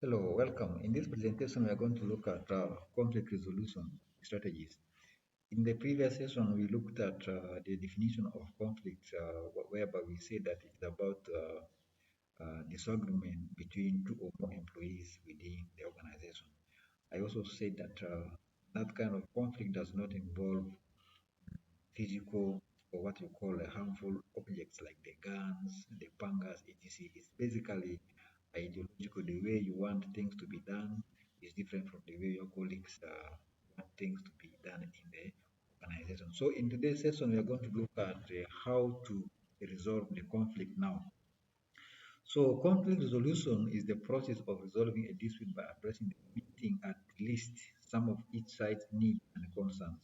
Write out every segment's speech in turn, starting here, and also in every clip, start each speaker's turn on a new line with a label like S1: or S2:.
S1: Hello, welcome. In this presentation, we are going to look at conflict resolution strategies. In the previous session, we looked at the definition of conflict, whereby we said that it's about disagreement between two or more employees within the organization. I also said that that kind of conflict does not involve physical or what you call harmful objects like the guns, the pangas, etc. It's basically ideological. The way you want things to be done is different from the way your colleagues want things to be done in the organization. So in today's session, we are going to look at how to resolve the conflict now. So conflict resolution is the process of resolving a dispute by addressing the meeting at least some of each side's needs and concerns.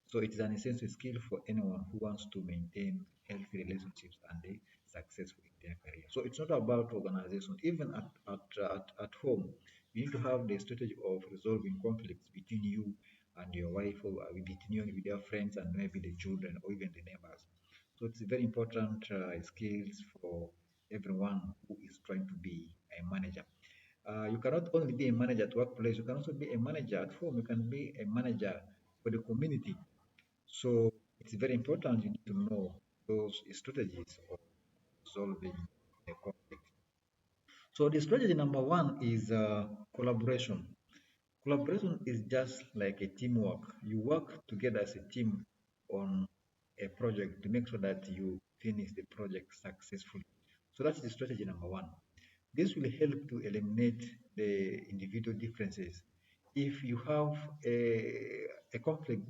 S1: So it is an essential skill for anyone who wants to maintain healthy relationships and a successful in their career. So it's not about organization. Even at home, you need to have the strategy of resolving conflicts between you and your wife, or between you and with your friends and maybe the children or even the neighbors. So it's very important skills for everyone who is trying to be a manager. You cannot only be a manager at workplace, you can also be a manager at home, you can be a manager for the community. So it's very important you need to know those strategies of solving a conflict. So the strategy number one is collaboration. Collaboration is just like a teamwork. You work together as a team on a project to make sure that you finish the project successfully. So that's the strategy number one. This will help to eliminate the individual differences. If you have a conflict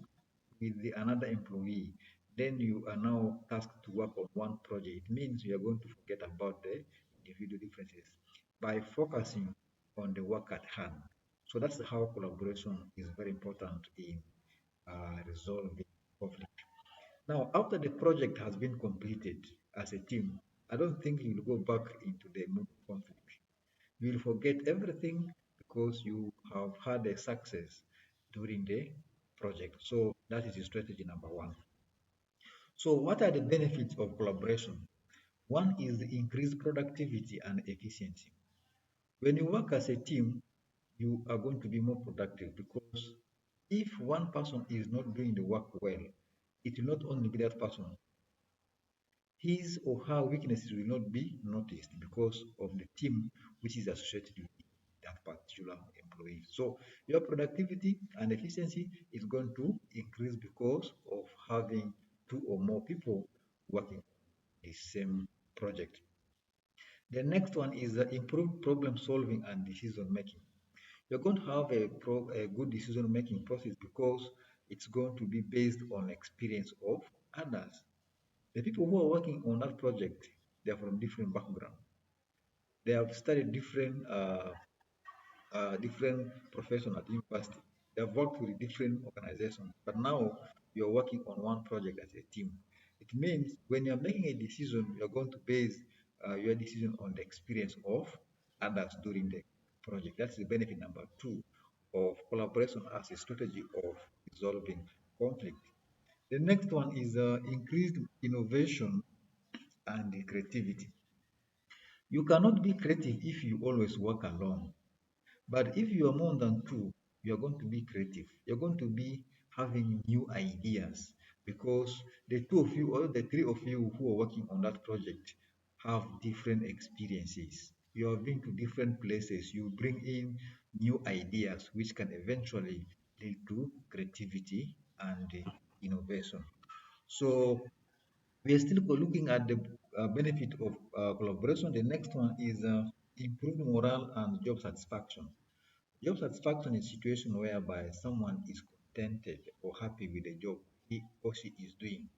S1: with another employee, then you are now tasked to work on one project. It means you are going to forget about the individual differences by focusing on the work at hand. So that's how collaboration is very important in resolving conflict. Now, after the project has been completed as a team, I don't think you'll go back into the mood of conflict. You will forget everything because you have had a success during the project. So that is strategy number one. So what are the benefits of collaboration? One is the increased productivity and efficiency. When you work as a team, you are going to be more productive because if one person is not doing the work well, it will not only be that person, his or her weaknesses will not be noticed because of the team which is associated with that particular employee. So your productivity and efficiency is going to increase because of having two or more people working on the same project. The next one is improved problem solving and decision making. You're going to have a good decision making process because it's going to be based on experience of others. The people who are working on that project, they are from different background. They have studied different profession at university. They have worked with different organizations, but now you're working on one project as a team. It means when you're making a decision, you're going to base your decision on the experience of others during the project. That's the benefit number two of collaboration as a strategy of resolving conflict. The next one is increased innovation and creativity. You cannot be creative if you always work alone. But if you are more than two, you are going to be creative. You're going to be having new ideas because the two of you or the three of you who are working on that project have different experiences. You have been to different places. You bring in new ideas which can eventually lead to creativity and innovation. So we are still looking at the benefit of collaboration. The next one is improved morale and job satisfaction. Job satisfaction is a situation whereby someone is contented or happy with the job he or she is doing.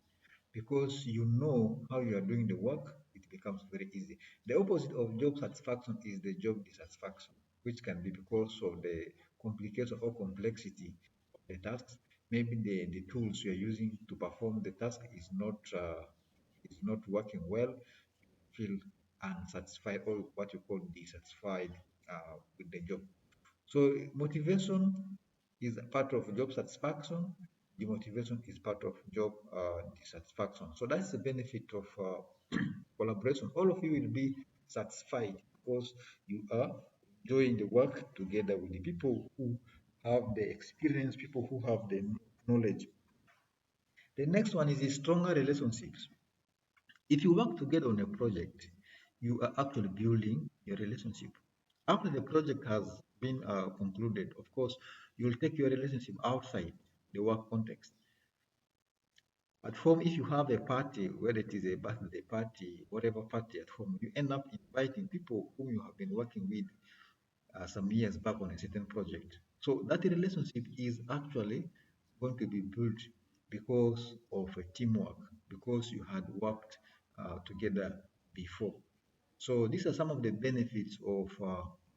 S1: Because you know how you are doing the work, it becomes very easy. The opposite of job satisfaction is the job dissatisfaction, which can be because of the complication or complexity of the tasks. Maybe the tools you are using to perform the task is not working well. You feel unsatisfied or what you call dissatisfied with the job. So motivation is a part of job satisfaction. Demotivation is part of job dissatisfaction. So that's the benefit of collaboration. All of you will be satisfied because you are doing the work together with the people who have the experience, people who have the knowledge. The next one is the stronger relationships. If you work together on a project, you are actually building your relationship. After the project has been concluded, of course, you will take your relationship outside the work context. At home, if you have a party, whether it is a birthday party, whatever party at home, you end up inviting people whom you have been working with some years back on a certain project. So that relationship is actually going to be built because of a teamwork, because you had worked together before. So these are some of the benefits of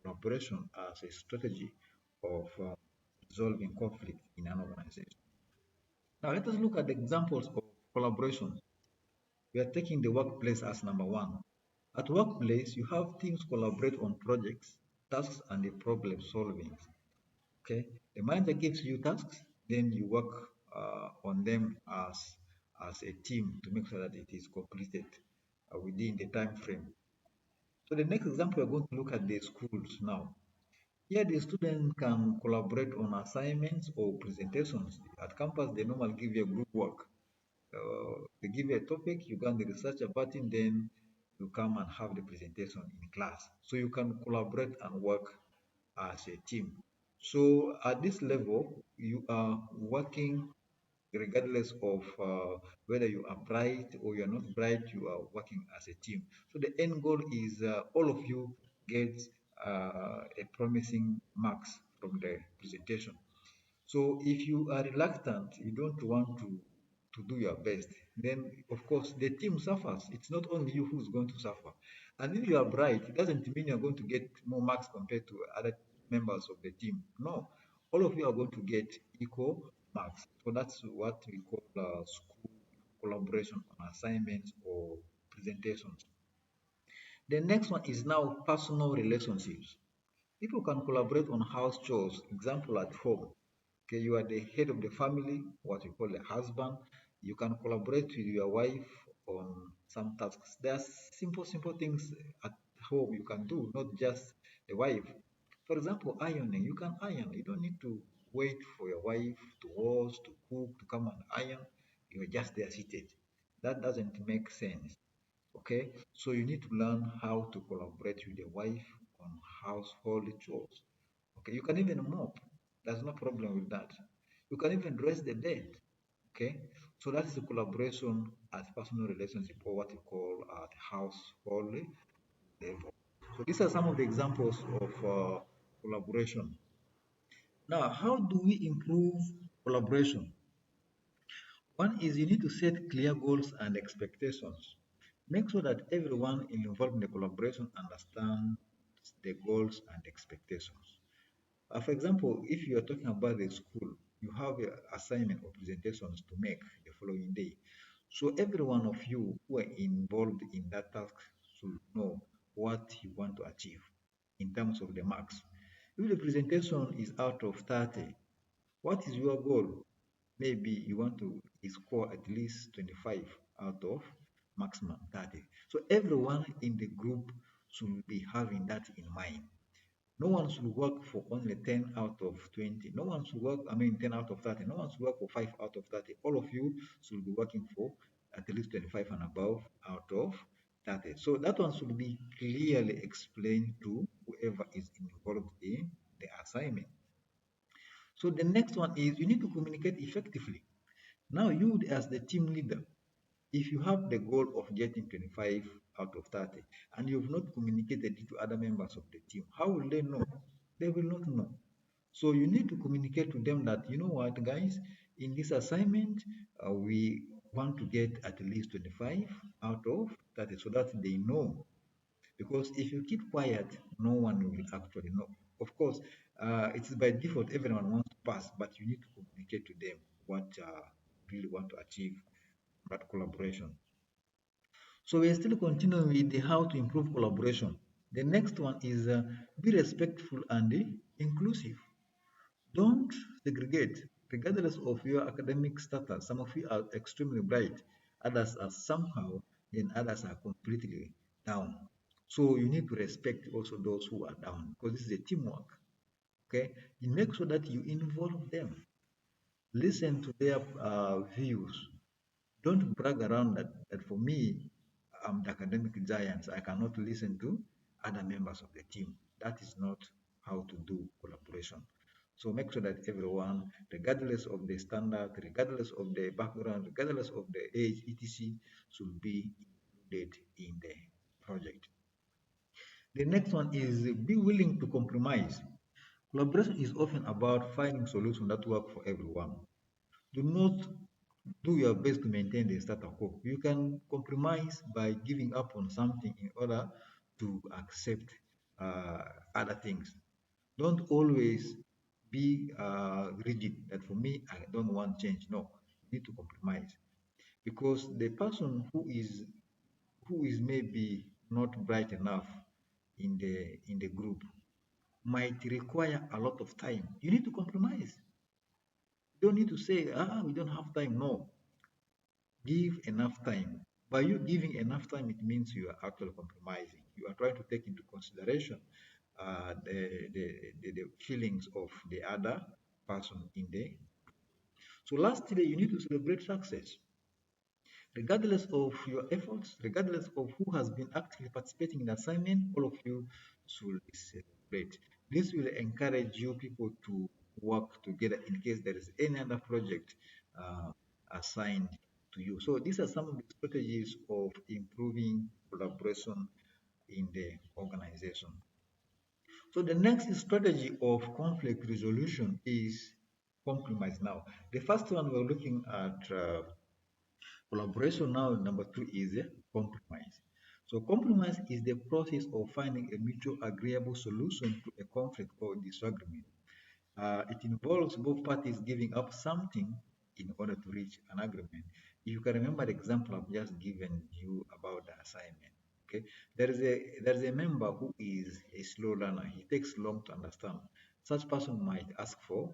S1: collaboration as a strategy of resolving conflict in an organization. Now let us look at the examples of collaboration. We are taking the workplace as number one. At workplace, you have teams collaborate on projects, tasks, and the problem solving. Okay, the manager gives you tasks, then you work on them as a team to make sure that it is completed within the time frame. So the next example, we're going to look at the schools now. Here, the students can collaborate on assignments or presentations. At campus, they normally give you a group work. They give you a topic, you can research about it, then you come and have the presentation in class. So you can collaborate and work as a team. So at this level, you are working regardless of whether you are bright or you are not bright, you are working as a team. So the end goal is all of you get a promising marks from the presentation. So if you are reluctant, you don't want to do your best, then of course the team suffers. It's not only you who's going to suffer. And if you are bright, it doesn't mean you're going to get more marks compared to other members of the team. No, all of you are going to get equal marks. So that's what we call school collaboration on assignments or presentations. The next one is now personal relationships. People can collaborate on house chores. Example at home. Okay, you are the head of the family, what you call a husband. You can collaborate with your wife on some tasks. There are simple things at home you can do, not just the wife. For example, ironing. You can iron. You don't need to wait for your wife to wash, to cook, to come and iron. You are just there seated. That doesn't make sense. Okay, so you need to learn how to collaborate with your wife on household chores. Okay, you can even mop. There's no problem with that. You can even dress the bed. Okay, so that is a collaboration at personal relationship or what you call at household level. So these are some of the examples of collaboration. Now, how do we improve collaboration? One is you need to set clear goals and expectations. Make sure that everyone involved in the collaboration understands the goals and expectations. For example, if you are talking about the school, you have your assignment or presentations to make the following day. So every one of you who are involved in that task should know what you want to achieve in terms of the marks. If the presentation is out of 30, what is your goal? Maybe you want to score at least 25 out of maximum 30. So everyone in the group should be having that in mind. No one should work for only 10 out of 20. No one should work, 10 out of 30. No one should work for 5 out of 30. All of you should be working for at least 25 and above out of 30. So that one should be clearly explained to whoever is involved in the assignment. So the next one is you need to communicate effectively. Now you as the team leader, if you have the goal of getting 25 out of 30 and you've not communicated it to other members of the team, how will they know? They will not know. So you need to communicate to them that, you know what, guys, in this assignment, we want to get at least 25 out of 30 so that they know. Because if you keep quiet, no one will actually know. Of course, it's by default, everyone wants to pass, but you need to communicate to them what you really want to achieve that collaboration. So we're still continuing with the how to improve collaboration. The next one is be respectful and inclusive. Don't segregate, regardless of your academic status. Some of you are extremely bright, others are somehow, and others are completely down. So you need to respect also those who are down because this is a teamwork. Okay, you make sure that you involve them, listen to their views. Don't brag around that for me, I'm the academic giant. I cannot listen to other members of the team. That is not how to do collaboration. So make sure that everyone, regardless of the standard, regardless of the background, regardless of the age, etc., should be included in the project. The next one is be willing to compromise. Collaboration is often about finding solutions that work for everyone. Do not do your best to maintain the status quo. You can compromise by giving up on something in order to accept uh, other things. Don't always be rigid that for me, I don't want change. No, you need to compromise because the person who is maybe not bright enough in the group might require a lot of time. You need to compromise. You don't need to say, we don't have time. No, give enough time. By you giving enough time, it means you are actually compromising. You are trying to take into consideration the feelings of the other person in there. So lastly, you need to celebrate success. Regardless of your efforts, regardless of who has been actively participating in the assignment, all of you should celebrate. This will encourage you people to work together in case there is any other project uh, assigned to you. So these are some of the strategies of improving collaboration in the organization. So the next strategy of conflict resolution is compromise. Now, the first one we're looking at collaboration. Now, number two is compromise. So compromise is the process of finding a mutual agreeable solution to a conflict or disagreement. It involves both parties giving up something in order to reach an agreement. You can remember the example I've just given you about the assignment. Okay, there is a member who is a slow learner. He takes long to understand. Such person might ask for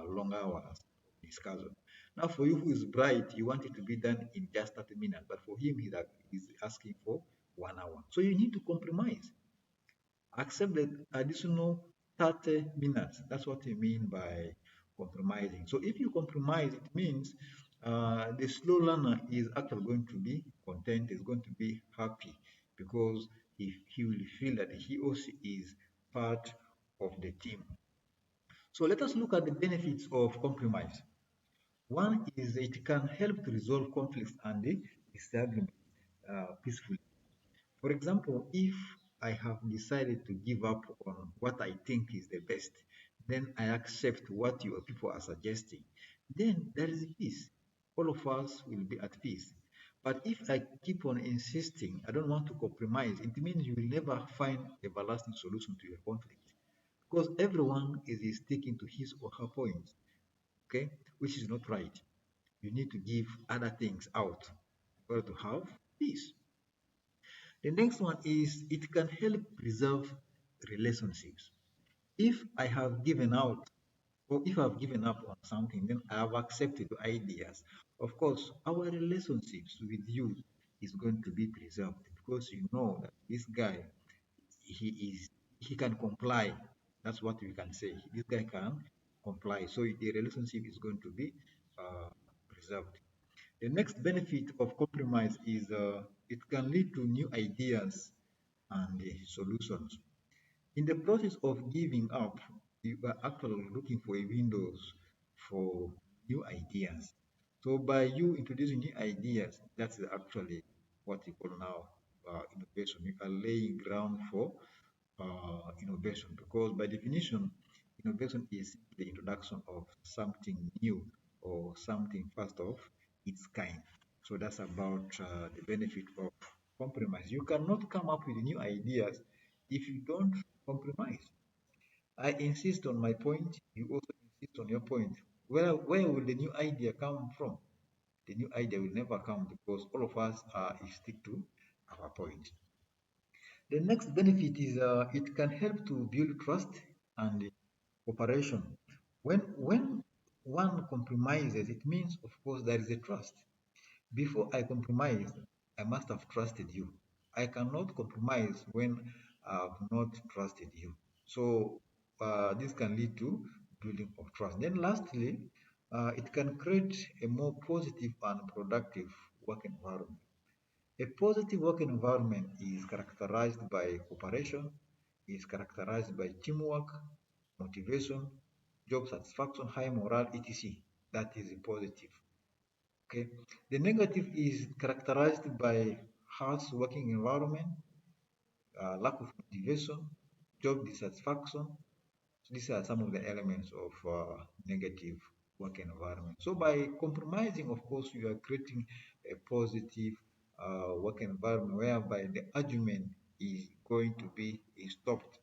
S1: long hours of discussion. Now, for you who is bright, you want it to be done in just 30 minutes, but for him, he's asking for 1 hour. So you need to compromise. Accept the additional 30 minutes. That's what we mean by compromising. So if you compromise, it means the slow learner is actually going to be content, is going to be happy because he will feel that he or she is part of the team. So let us look at the benefits of compromise. One is it can help to resolve conflicts and disagreements peacefully. For example, if I have decided to give up on what I think is the best, then I accept what your people are suggesting, then there is peace. All of us will be at peace. But if I keep on insisting, I don't want to compromise, it means you will never find a lasting solution to your conflict because everyone is sticking to his or her point, okay, which is not right. You need to give other things out in order to have peace. The next one is it can help preserve relationships. If I have given out or if I've given up on something, then I have accepted ideas. Of course, our relationships with you is going to be preserved because you know that this guy he is he can comply. That's what we can say. This guy can comply. So the relationship is going to be preserved. The next benefit of compromise is it can lead to new ideas and solutions. In the process of giving up, you are actually looking for a windows for new ideas. So by you introducing new ideas, that's actually what we call now innovation. You are laying ground for innovation because by definition, innovation is the introduction of something new or something first of its kind. So that's about the benefit of compromise. You cannot come up with new ideas if you don't compromise. I insist on my point, you also insist on your point. Where will the new idea come from? The new idea will never come because all of us stick to our point. The next benefit is it can help to build trust and cooperation. When one compromises, it means, of course, there is a trust. Before I compromised, I must have trusted you. I cannot compromise when I've not trusted you. So this can lead to building of trust. Then lastly, it can create a more positive and productive work environment. A positive work environment is characterized by cooperation, is characterized by teamwork, motivation, job satisfaction, high morale, etc. That is a positive. Okay. The negative is characterized by harsh working environment, lack of motivation, job dissatisfaction. So these are some of the elements of negative work environment. So by compromising, of course, you are creating a positive work environment whereby the argument is going to be stopped.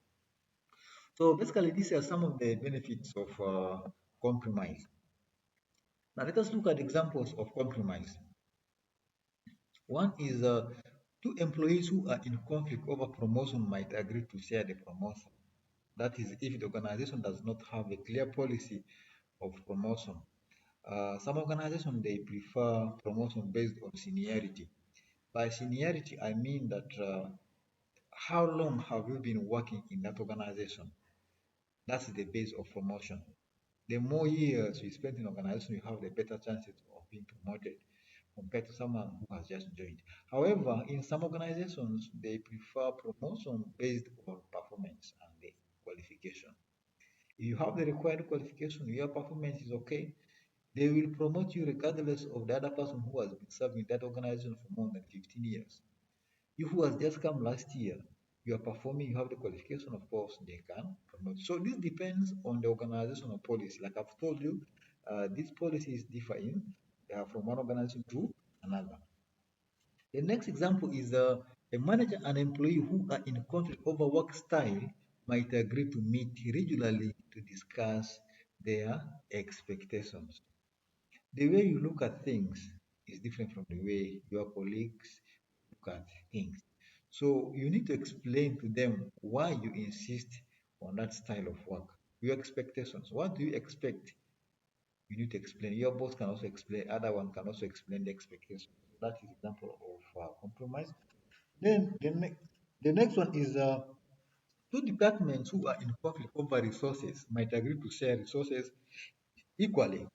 S1: So basically, these are some of the benefits of compromise. Now let us look at examples of compromise. One is two employees who are in conflict over promotion might agree to share the promotion. That is, if the organization does not have a clear policy of promotion. Some organizations they prefer promotion based on seniority. By seniority, I mean that how long have you been working in that organization? That's the base of promotion. The more years you spend in organization, you have the better chances of being promoted compared to someone who has just joined. However, in some organizations, they prefer promotion based on performance and the qualification. If you have the required qualification, your performance is okay, they will promote you regardless of the other person who has been serving that organization for more than 15 years. You who has just come last year, you are performing, you have the qualification, of course, they can promote. So this depends on the organizational policy. Like I've told you, these policies differ from one organization to another. The next example is a manager and employee who are in conflict over work style might agree to meet regularly to discuss their expectations. The way you look at things is different from the way your colleagues look at things. So you need to explain to them why you insist on that style of work, your expectations. What do you expect? You need to explain. Your boss can also explain, other one can also explain the expectations. That is example of compromise. Then the next one is two departments who are in conflict over resources might agree to share resources equally.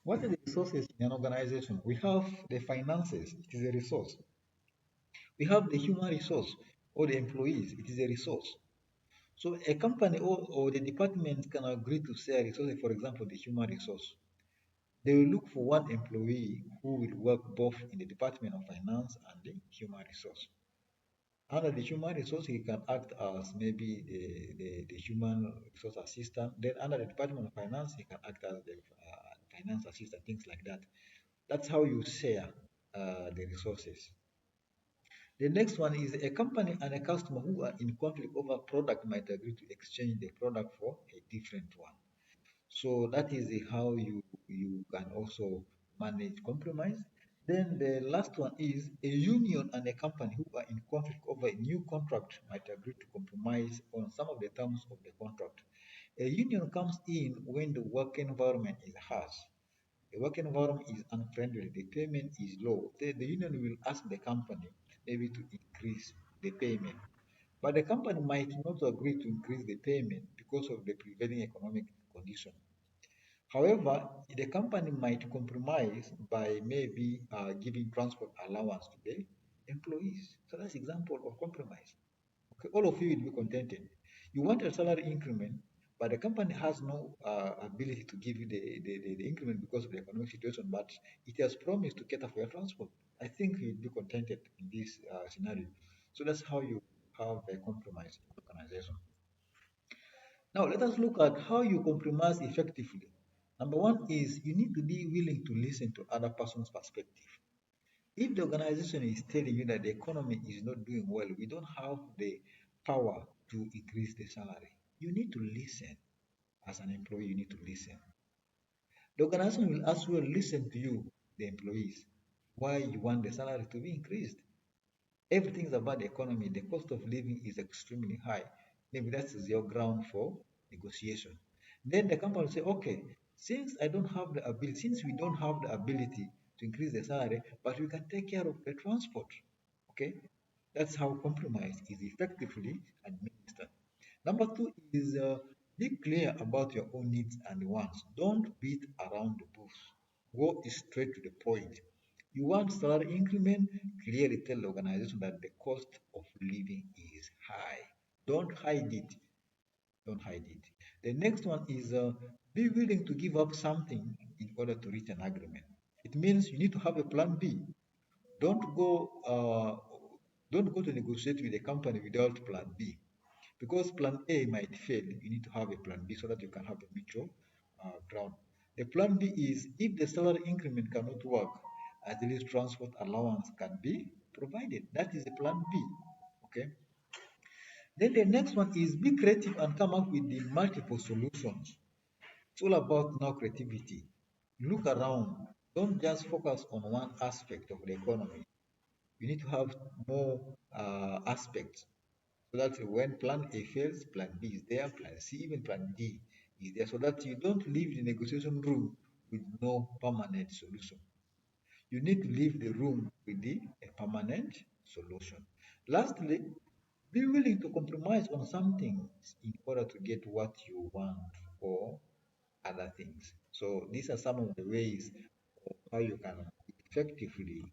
S1: What are the resources in an organization? We have the finances, it is a resource. We have the human resource or the employees, it is a resource. So a company or the department can agree to share resources, for example, the human resource. They will look for one employee who will work both in the Department of Finance and the human resource. Under the human resource, he can act as maybe the human resource assistant. Then under the Department of Finance, he can act as the finance assistant, things like that. That's how you share the resources. The next one is a company and a customer who are in conflict over product might agree to exchange the product for a different one. So that is how you can also manage compromise. Then the last one is a union and a company who are in conflict over a new contract might agree to compromise on some of the terms of the contract. A union comes in when the work environment is harsh, the work environment is unfriendly, the payment is low. The union will ask the company maybe to increase the payment. But the company might not agree to increase the payment because of the prevailing economic condition. However, the company might compromise by maybe giving transport allowance to the employees. So that's example of compromise. Okay, all of you will be contented. You want a salary increment, but the company has no ability to give you the increment because of the economic situation, but it has promised to cater for your transport. I think you'll be contented in this scenario. So that's how you have a compromise in organization. Now, let us look at how you compromise effectively. Number one is you need to be willing to listen to other person's perspective. If the organization is telling you that the economy is not doing well, we don't have the power to increase the salary. You need to listen. As an employee, you need to listen. The organization will as well listen to you, the employees, why you want the salary to be increased. Everything is about the economy. The cost of living is extremely high. Maybe that is your ground for negotiation. Then the company will say, okay, since we don't have the ability to increase the salary, but we can take care of the transport. Okay, That's how compromise is effectively administered. Number two is be clear about your own needs and wants. Don't beat around the bush. Go straight to the point. You want salary increment? Clearly tell the organization that the cost of living is high. Don't hide it. Don't hide it. The next one is be willing to give up something in order to reach an agreement. It means you need to have a plan B. Don't go uh, don't go to negotiate with a company without plan B because plan A might fail. You need to have a plan B so that you can have a mutual ground. The plan B is if the salary increment cannot work, at least transport allowance can be provided. That is the plan B. Okay. Then the next one is be creative and come up with the multiple solutions. It's all about now creativity. Look around. Don't just focus on one aspect of the economy. You need to have more aspects so that when plan A fails, plan B is there, plan C, even plan D is there, so that you don't leave the negotiation room with no permanent solution. You need to leave the room with a permanent solution. Lastly, be willing to compromise on some things in order to get what you want or other things. So these are some of the ways of how you can effectively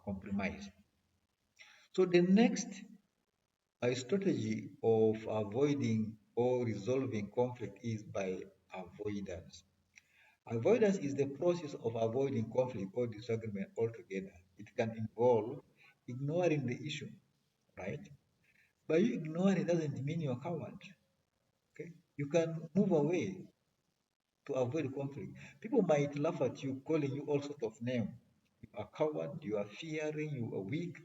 S1: compromise. So the next strategy of avoiding or resolving conflict is by avoidance. Avoidance is the process of avoiding conflict or disagreement altogether. It can involve ignoring the issue, right? But you ignore it doesn't mean you're a coward. Okay? You can move away to avoid conflict. People might laugh at you, calling you all sorts of names. You are coward, you are fearing, you are weak,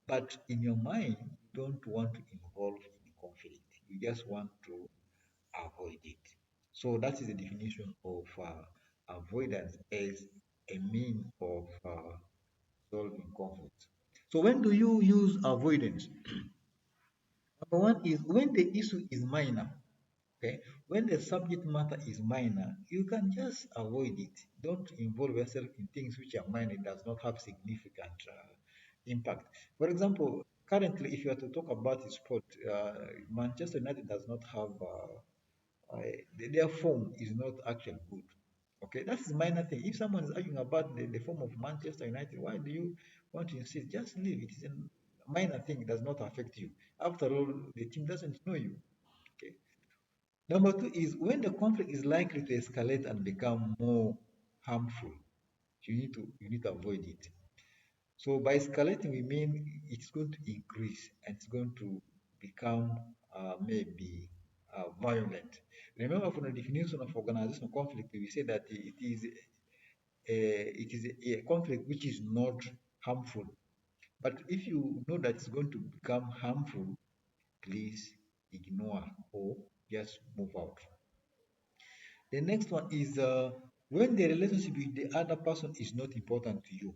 S1: but in your mind, you don't want to involve in conflict. You just want to avoid it. So that is the definition of avoidance as a mean of solving conflict. So when do you use avoidance? Number one is when the issue is minor. Okay, when the subject matter is minor, you can just avoid it. Don't involve yourself in things which are minor. It does not have significant impact. For example, currently, if you are to talk about the sport, Manchester United does not have their form is not actually good. Okay, that's a minor thing. If someone is arguing about the form of Manchester United, why do you want to insist? Just leave. It is a minor thing. It does not affect you. After all, the team doesn't know you. Okay. Number two is when the conflict is likely to escalate and become more harmful, you need to avoid it. So by escalating, we mean it's going to increase and it's going to become maybe violent. Remember, from the definition of organizational conflict, we say that it is a conflict which is not harmful. But if you know that it's going to become harmful, please ignore or just move out. The next one is when the relationship with the other person is not important to you.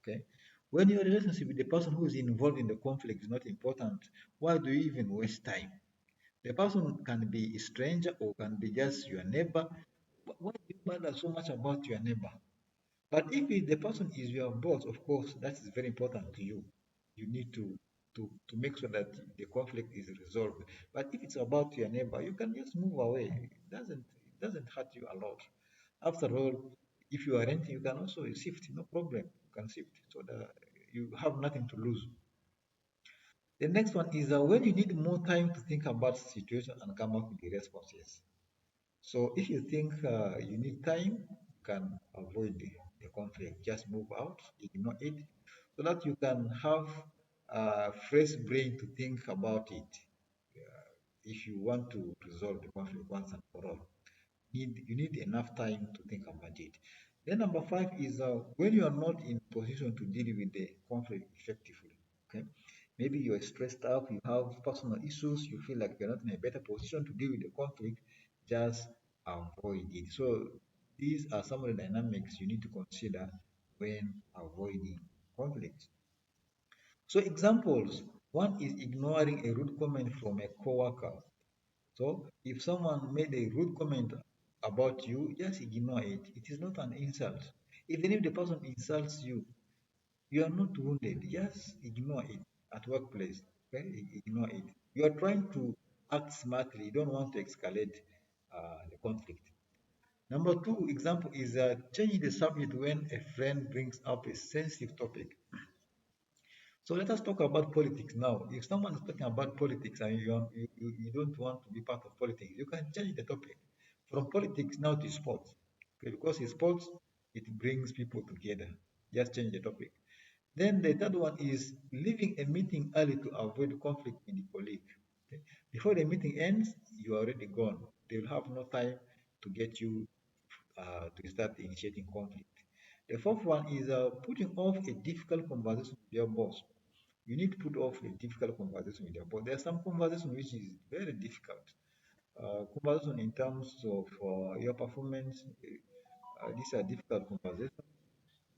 S1: Okay, when your relationship with the person who is involved in the conflict is not important, why do you even waste time? The person can be a stranger or can be just your neighbor. Why do you bother so much about your neighbor? But if the person is your boss, of course, that is very important to you. You need to make sure that the conflict is resolved. But if it's about your neighbor, you can just move away. It doesn't hurt you a lot. After all, if you are renting, you can also shift, no problem. You can shift so that you have nothing to lose. The next one is when you need more time to think about the situation and come up with the responses. So if you think you need time, you can avoid the conflict. Just move out, ignore it, so that you can have a fresh brain to think about it. If you want to resolve the conflict once and for all, you need enough time to think about it. Then number five is when you are not in position to deal with the conflict effectively. Okay, maybe you are stressed out, you have personal issues, you feel like you're not in a better position to deal with the conflict. Just avoid it. So these are some of the dynamics you need to consider when avoiding conflict. So examples. One is ignoring a rude comment from a coworker. So if someone made a rude comment about you, just ignore it. It is not an insult. Even if the person insults you, you are not wounded. Just ignore it. at workplace. Okay, ignore it. You are trying to act smartly. You don't want to escalate the conflict. Number two example is changing the subject when a friend brings up a sensitive topic. So let us talk about politics now. If someone is talking about politics and you don't want to be part of politics, you can change the topic from politics now to sports. Okay, because in sports, it brings people together. Just change the topic. Then the third one is leaving a meeting early to avoid conflict with the colleague. Okay. Before the meeting ends, you are already gone. They will have no time to get you to start initiating conflict. The fourth one is putting off a difficult conversation with your boss. You need to put off a difficult conversation with your boss. There are some conversation which is very difficult. Conversation in terms of your performance. These are difficult conversations.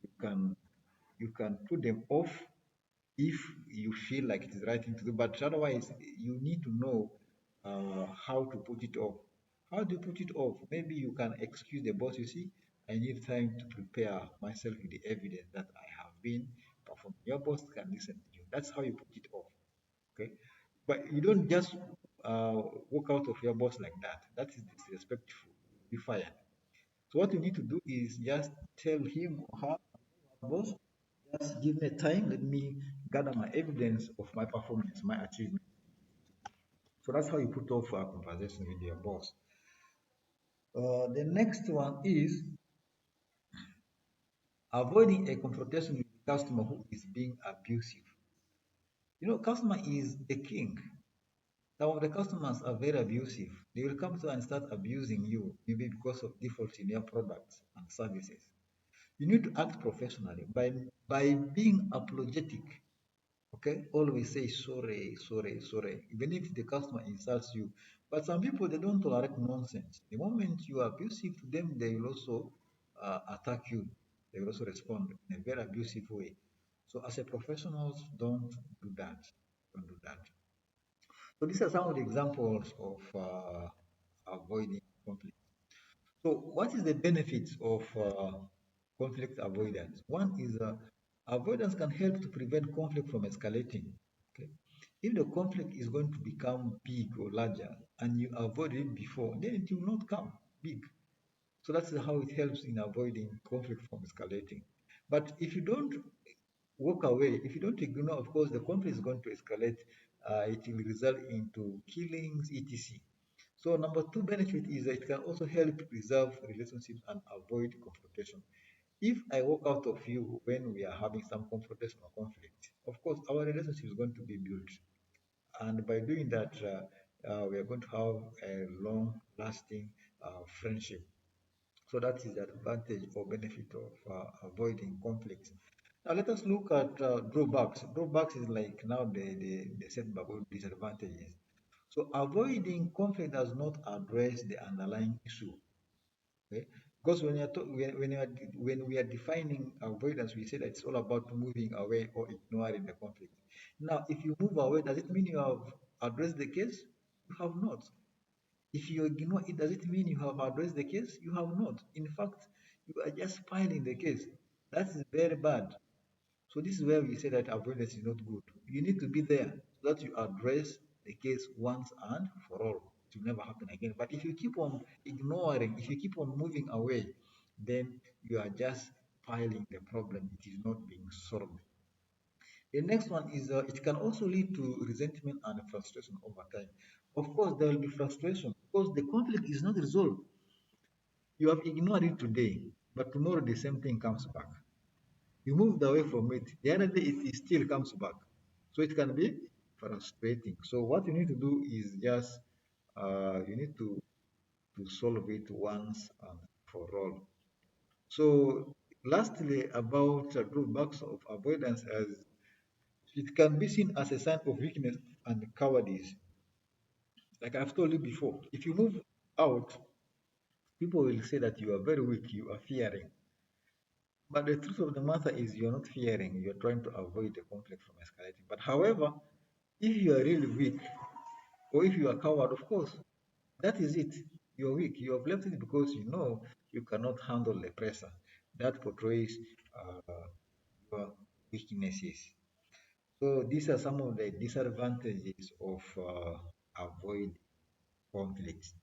S1: You can you can put them off if you feel like it is the right thing to do. But otherwise, you need to know how to put it off. How do you put it off? Maybe you can excuse the boss. You see, I need time to prepare myself with the evidence that I have been performing. Your boss can listen to you. That's how you put it off. Okay, but you don't just walk out of your boss like that. That is disrespectful. Be fired. So what you need to do is just tell him or her, boss, just give me time. Let me gather my evidence of my performance, my achievement. So that's how you put off a conversation with your boss. The next one is avoiding a confrontation with the customer who is being abusive. Customer is a king. Some of the customers are very abusive. They will come to and start abusing you, maybe because of default in your products and services. You need to act professionally by being apologetic. Okay, always say sorry, sorry, sorry, even if the customer insults you. But some people they don't tolerate nonsense. The moment you are abusive to them, they will also attack you. They will also respond in a very abusive way. So as a professionals, don't do that. Don't do that. So these are some of the examples of avoiding conflict. So what is the benefits of conflict avoidance? One is avoidance can help to prevent conflict from escalating. Okay? If the conflict is going to become big or larger and you avoid it before, then it will not come big. So that's how it helps in avoiding conflict from escalating. But if you don't walk away, if you don't ignore, of course, the conflict is going to escalate. It will result into killings, etc. So number two benefit is that it can also help preserve relationships and avoid confrontation. If I walk out of you when we are having some confrontation or conflict, of course, our relationship is going to be built. And by doing that, we are going to have a long-lasting friendship. So that is the advantage or benefit of avoiding conflicts. Now let us look at drawbacks. Drawbacks is like now the setback or disadvantages. So avoiding conflict does not address the underlying issue. Okay? Because when we are defining avoidance, we say that it's all about moving away or ignoring the conflict. Now, if you move away, does it mean you have addressed the case? You have not. If you ignore it, does it mean you have addressed the case? You have not. In fact, you are just piling the case. That is very bad. So this is where we say that avoidance is not good. You need to be there so that you address the case once and for all. It will never happen again. But if you keep on ignoring, if you keep on moving away, then you are just piling the problem. It is not being solved. The next one is it can also lead to resentment and frustration over time. Of course, there will be frustration because the conflict is not resolved. You have ignored it today, but tomorrow the same thing comes back. You moved away from it. The other day it still comes back. So it can be frustrating. So what you need to do is just you need to solve it once and for all. So lastly, about drawbacks of avoidance, as it can be seen as a sign of weakness and cowardice. Like I've told you before, if you move out, people will say that you are very weak, you are fearing. But the truth of the matter is you're not fearing, you're trying to avoid the conflict from escalating. But however, if you are really weak, or if you are coward, of course, that is it. You're weak. You have left it because you know you cannot handle the pressure. That portrays your weaknesses. So these are some of the disadvantages of avoid conflicts.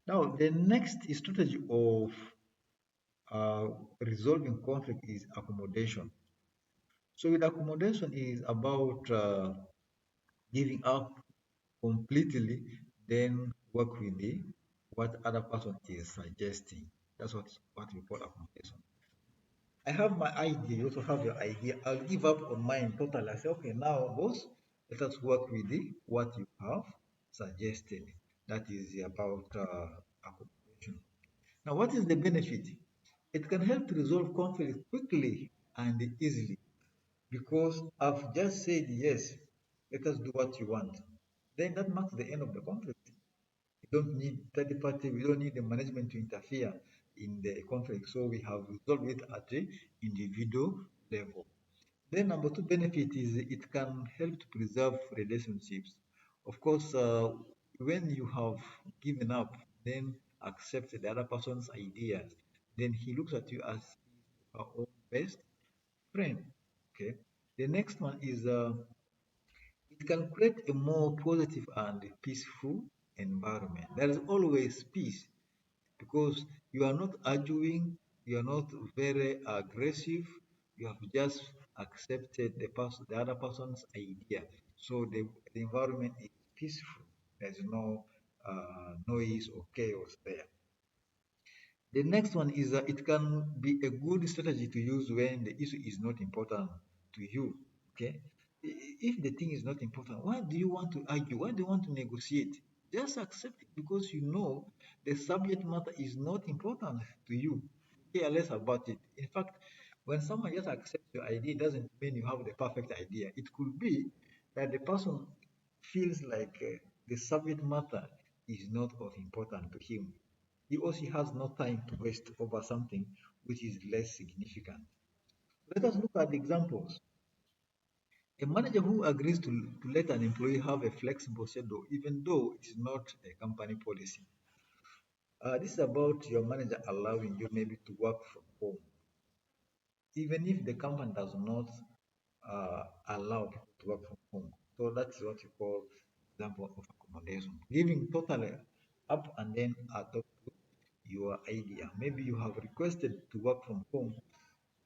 S1: Now, the next strategy of uh, resolving conflict is accommodation. So with accommodation is about giving up completely, then work with the what other person is suggesting. That's what we call accommodation. I have my idea, you also have your idea. I'll give up on mine totally. I say, okay, now boss, let us work with the what you have suggested. That is about accommodation. Now, what is the benefit? It can help to resolve conflict quickly and easily because I've just said yes, let us do what you want. Then that marks the end of the conflict. We don't need third party, we don't need the management to interfere in the conflict. So we have resolved it at the individual level. Then number two benefit is it can help to preserve relationships. Of course, when you have given up, then accept the other person's ideas, then he looks at you as your own best friend. Okay. The next one is it can create a more positive and peaceful environment. There is always peace because you are not arguing, you are not very aggressive, you have just accepted the other person's idea. So the environment is peaceful. There's no noise or chaos there. The next one is that it can be a good strategy to use when the issue is not important to you. Okay, if the thing is not important, why do you want to argue? Why do you want to negotiate? Just accept it because you know the subject matter is not important to you. Care less about it. In fact, when someone just accepts your idea, it doesn't mean you have the perfect idea. It could be that the person feels like the subject matter is not of importance to him. He or she has no time to waste over something which is less significant. Let us look at the examples. A manager who agrees to let an employee have a flexible schedule, even though it is not a company policy. This is about your manager allowing you maybe to work from home, even if the company does not allow people to work from home. So that's what you call example of accommodation. Giving totally up and then adopt your idea. Maybe you have requested to work from home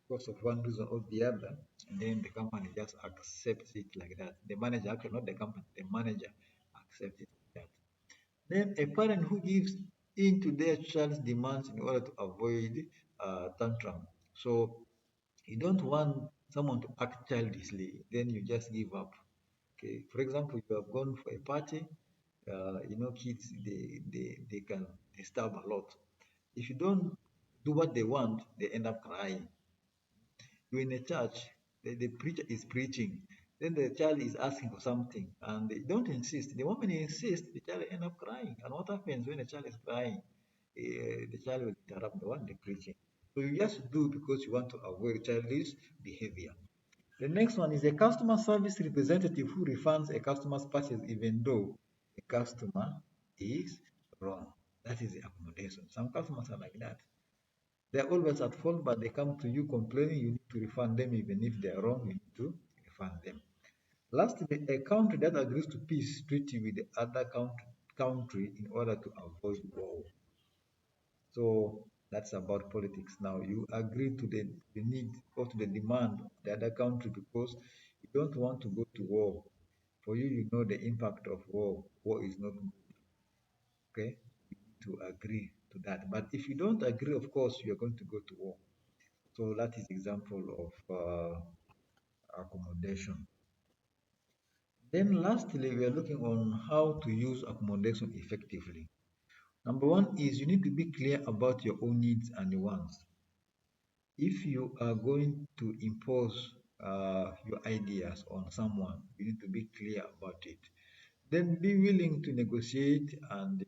S1: because of one reason or the other, and then the company just accepts it like that. The manager, actually not the company, the manager accepts it like that. Then a parent who gives in to their child's demands in order to avoid tantrum. So you don't want someone to act childishly, then you just give up. Okay, for example, you have gone for a party, kids they can disturb a lot. If you don't do what they want, they end up crying. You're in a church, the preacher is preaching, then the child is asking for something, and they don't insist. The moment you insist, the child end up crying. And what happens when the child is crying? The child will interrupt the one they preaching. So you just do because you want to avoid childish behavior. The next one is a customer service representative who refunds a customer's purchase even though the customer is wrong. That is the accommodation. Some customers are like that. They're always at fault, but they come to you complaining. You need to refund them, even if they're wrong. You need to refund them. Lastly, a country that agrees to peace treaty with the other country in order to avoid war. So that's about politics. Now you agree to the need or to the demand of the other country because you don't want to go to war. For you, you know the impact of war. War is not good. Okay, you need to agree to that. But if you don't agree, of course, you are going to go to war. So that is example of accommodation. Then lastly, we are looking on how to use accommodation effectively. Number one is you need to be clear about your own needs and your wants. If you are going to impose your ideas on someone, you need to be clear about it. Then be willing to negotiate and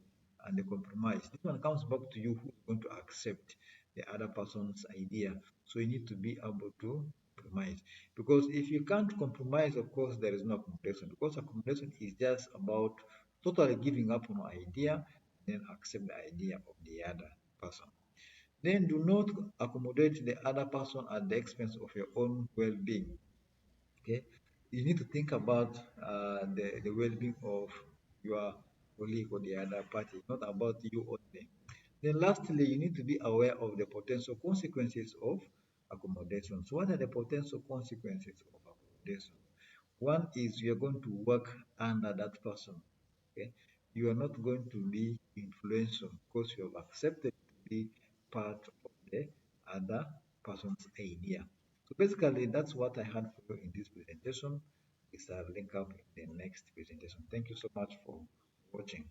S1: compromise. This one comes back to you who's going to accept the other person's idea. So you need to be able to compromise. Because if you can't compromise, of course, there is no accommodation. Because accommodation is just about totally giving up on an idea and then accept the idea of the other person. Then do not accommodate the other person at the expense of your own well-being. Okay. you need to think about the well-being of your colleague or the other party, not about you only. Then lastly, you need to be aware of the potential consequences of accommodation. So what are the potential consequences of accommodation? One is you are going to work under that person. Okay, you are not going to be influential because you have accepted to be part of the other person's idea. So basically, that's what I had for you in this presentation. It's a link up in the next presentation. Thank you so much for watching.